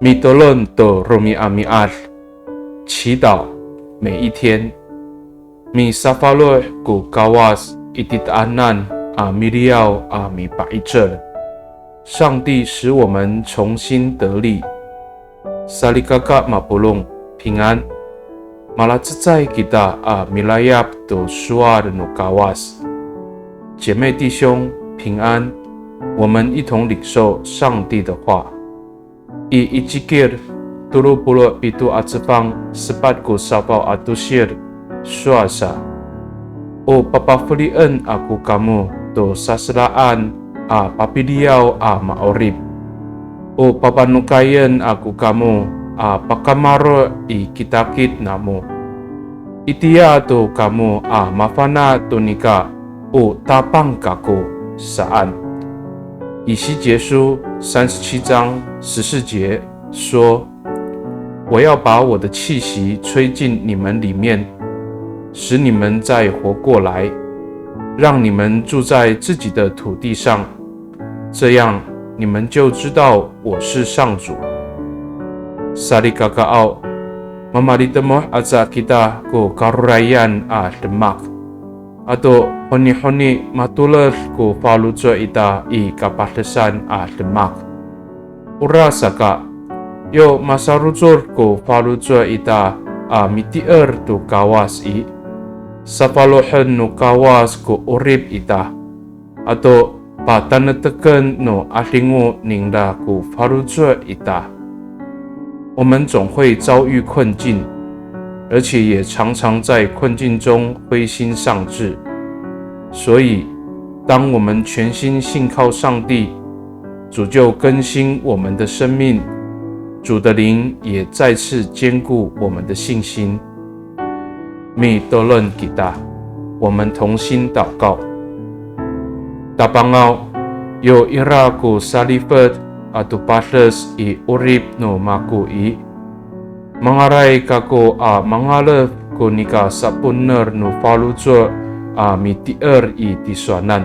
米多伦多罗米阿米阿，祈祷每一天。米沙法洛古高瓦斯伊迪阿难阿米利奥阿米巴伊这，上帝使我们重新得力。萨利嘎嘎马布隆平安。马拉兹在吉达阿米拉亚多苏阿的努高瓦斯，姐妹弟兄平安。我们一同领受上帝的话。以Ijikir 20 itu atsepang sepatku sapau atusir suasa. O papafulien aku kamu to saslaan a papidiaw a maorib. O papanukayan aku kamu a pakamaro I kitakit namu. Itia to kamu a mafana to nika o tapang kaku saan.以西结书37章14节说：“我要把我的气息吹进你们里面，使你们再活过来，让你们住在自己的土地上，这样你们就知道我是上主。” Sari kakao, mamaritemoh aza kita ko karurayan a demak.Ato honi-honi matulad ko falujo ita I kapatasan a demak. Ura saka, yo masarujur ko falujo ita a mitier to kawas I. Sa faluhan no kawas ko urib ita. Ato patanatakan no alingo ningda ko falujo ita. 我们总会遭遇困境，而且也常常在困境中灰心丧志。所以，当我们全心信靠上帝，主就更新我们的生命，主的灵也再次坚固我们的信心。米多伦吉达，我们同心祷告。Tapangao, yo ira ko salifat atau pasles I urip no maku I. Mangaray kako a mangalef ko nika sapuner no falujo a mitier I tiswanan.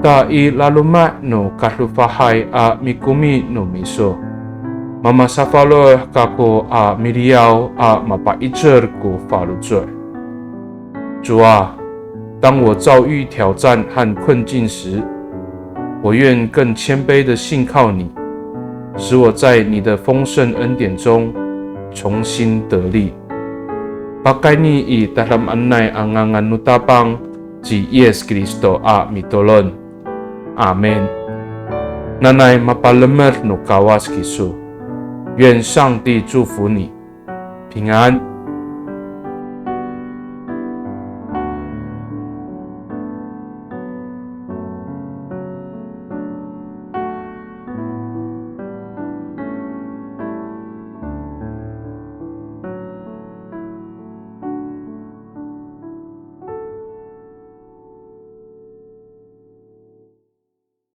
Ta I laluma no kahlufahay a mikumi no miso. Mama safalo kako a miriao a mapaijer ko falujo. 主啊，当我遭遇挑战和困境时，我愿更谦卑地信靠你，使我在你的丰盛恩典中重新得力。Pakai ni I dalam anay ang nganutapang si Yesus Kristo a mitolon. Amen. Nanay mapalamer no kawas kisu. 愿上帝祝福你，平安。